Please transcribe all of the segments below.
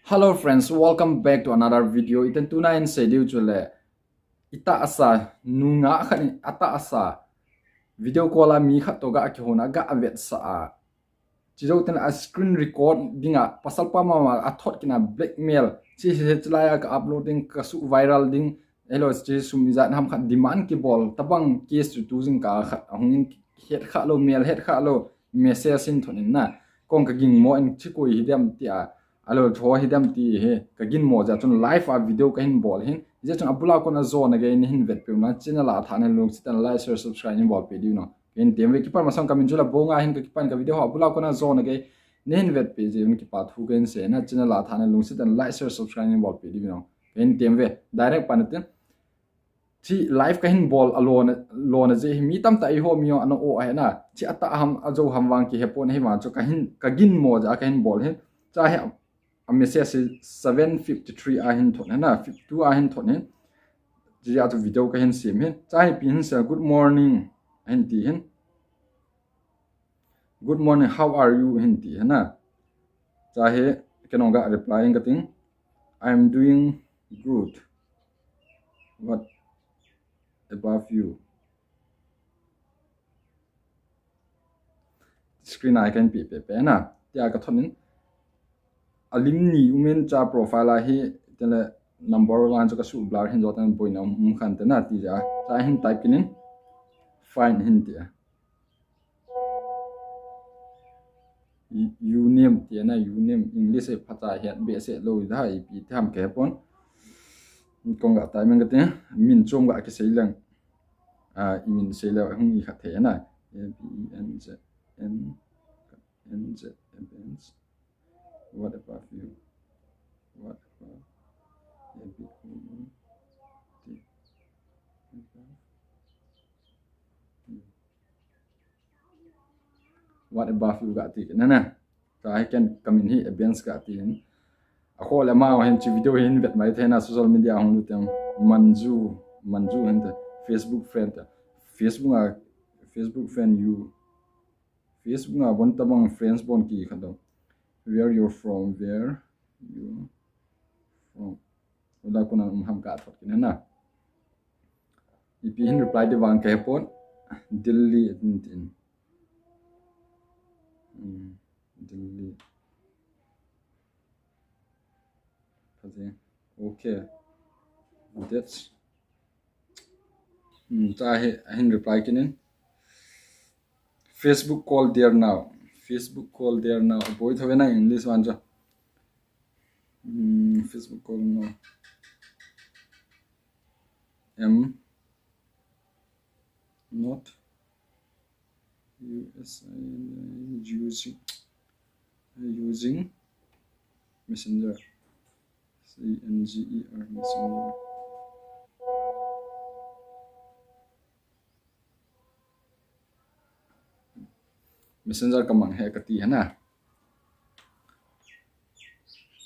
Hello friends, welcome back to another video. Iten tuna in schedule chule. Ita asa nunga khani ata asa video call a mi khat toga ki hona ga avet sa a. Chijo ten a screen record dinga pasal pa ma a thot kina blackmail chi he chlaya ka uploading ka su viral ding hello chi sumizat ham khat demand ki bol tabang case tu jing ka khat hungin het kha lo mail het kha lo message in thonin na kong ka ging mo en chi ko hi dem tia alo tho hidam ti he kagin mo ja chun live a video ka hin bol hin je chun apula ko na zone again hin vet pe na channel a thane lung sitan like share subscribe hin bol pe di no in tem ve ki par masang kamin jula bonga hin ka ki pan ka video apula ko na zone again nen vet pe je un ki pa thu gen se na channel a thane lung sitan like share subscribe hin bol pe di no in tem ve direct panatin chi live ka hin bol alone lone je mi tam ta I ho mi ano o ai na chi ata ham ajo ham wang ki hepon he ma cho ka hin kagin mo ja ka hin bol hin cha he a message is 7:53 a hin thon na 52 a hin thon hin ji ya to video ka hin sim hin chai pin sa good morning hin ti hin good morning how are you hin ti na cha he kenonga replying ka ting I am doing good what above you screen icon pi pe pe na tia ka thonin alim ni umen cha profile hi tele number 1 cho ka su blur hin jotan point khan te na ti ja cha hin type kinin find hin tia you name tia na you name english e phata hiat be se lo da I pi tham ke pon kong ga tai men ga te min chom ga ke seilang I min seila hung I kha the na a b n z n z events what about you what about what above you got it na so I can come in here events got it a whole amount hen chi video hin vet mai thena social media hong lu tem manju hen the Facebook friend Facebook friend you Facebook a bon tabang friends bon ki khadam where you from wala ko na ham ka thot kin na ipi hin reply de wang ka pon Delhi in Delhi okay that's ta hin reply kinin Facebook call there now boy thove na English one jo Facebook call now am not using messenger CNGER messenger kamang he kati hana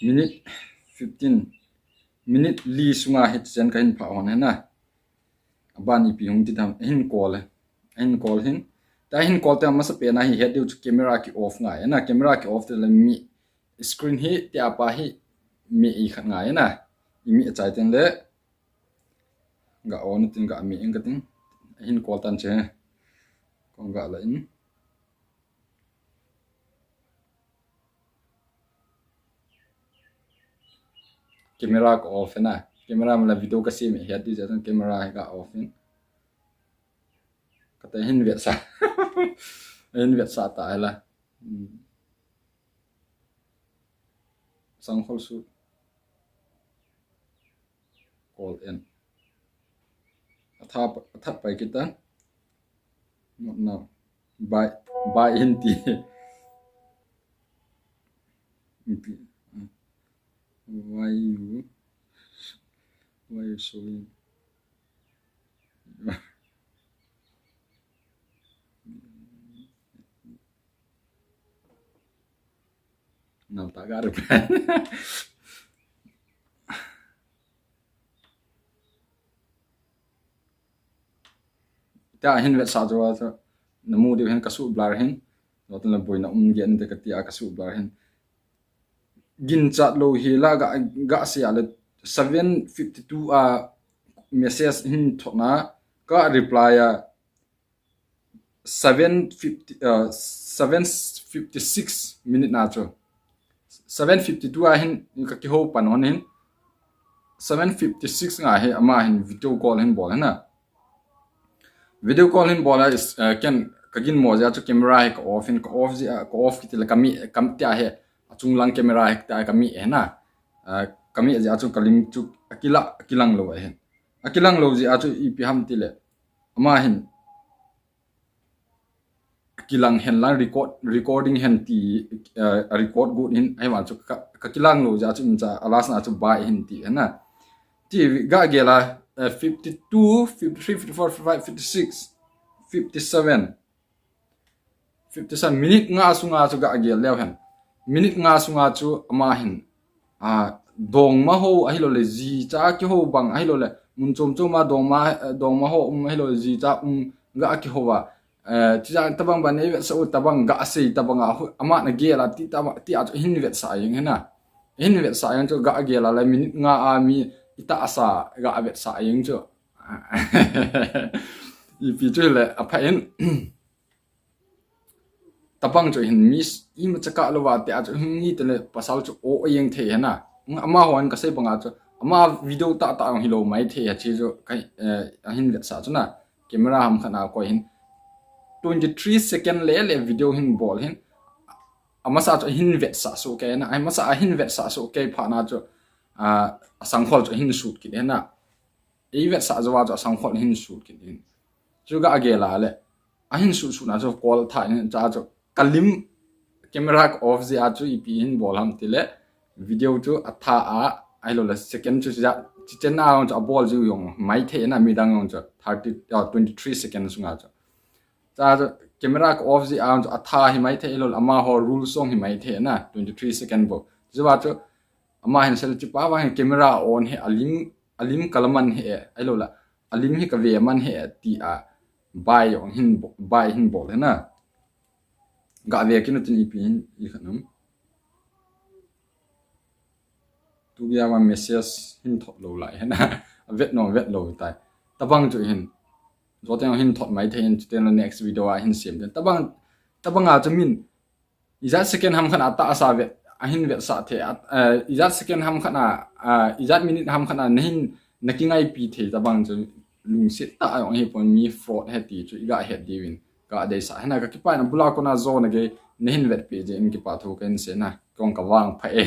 minute 15 minute li sunga hit chen ka hin pha on hana abani pi hung ti dam hin call hin ta hin call ta ma sa pe na hi head du camera ki off nga na camera ki off te la mi screen hi tia pa hi mi I khat nga na I mi chai ten le ga on tin ga mi eng ka tin hin call tan che kong ga la in camera ko off na camera mala video ka sim he di ja tan camera ga off in ka ta hin vet sa hin vet sa ta la sang hol su call in atha pai kita not now by in ti why you showing now ta ga reply ta hin vet sa jo namu de hen kasu blar hen notan la boina gen de katia kasu blar hen gin chat lo hi la ga sia le 7:52 a message hin thona ka reply a 7:56 minute na cho 7:52 a hin ka ki ho pan on hin 7:56 nga he ama hin video call hin bol na video call hin bola is can kagin mo ja cho camera he ka off in ka off ji ka off ki la kami kam tia he chung lang camera he ta kami he na kami ja cho kaling chu akilang lo he akilang lo ji a cho ip ham ti le ama hin kilang hen lang recording hen ti record good in ai wan chu ka kilang lo ja chu cha alas na chu ba hen ti na ti ga gela 52 53 54 55 56 57 57 minute nga chu ga gel lew hen minute nga chu ama hin dong ma ho ai lo le ji cha ki ho bang ai lo le mun chom ma dong ma ho ai lo ji cha ga ki ho wa tija tabang ban ne so tabang ga sei tabang ama na gela ti ti a hin vet sa yin na hin vet sa yin chu ga gela la minute nga a mi ita asa ga vet sa yin chu ipi chu le apa en tabang chu hin mis im chaka lo wa te a chu ni te le pasal chu o yin the na ama hon ka sei banga chu ama video ta hi lo mai the ya chi chu kai hin vet sa chu na camera ham khana ko hin 23 second le video hin bol hin amasa cho hin vet sa so ke na ai masa hin vet sa so ke pha na cho sangkhol cho hin shoot ki na ei vet sa zo wa cho sangkhol hin shoot ki din chu ga agela le a hin shoot na cho call tha ni cha cho kalim camera off ji a chu ip hin bol ham ti le video chu atha ai lo la second chu ja chen na cho bol ju yong mai the na mi dang yong cho 23 seconds nga cho cha camera ko off ji out atha hi mai the lo ama ho rule song hi mai the na 23 second bo jiwa cho ama hin sel chi pa wa camera on he alim kalaman he ai lo la alim hi ka ve man he ti a bai on hin bo le na ga ve kin tin ipin i khanam tu bia ma message hin thot lo lai he na vet lo tai tabang chu hin zo teng hin thot mai the in ten next video a hin sim den tabang a chamin izat second ham khana ta asa ve a hin ve sa the izat second ham khana izat minute ham khana nehin nakingai pi the tabang chu lung sit ta ong he pon mi fraud he ti chu iga he diwin ka dei sa hana ka ki pa na bula ko na zo na ge nehin vet pe je in ki pa thu ken se na kong ka wang pha e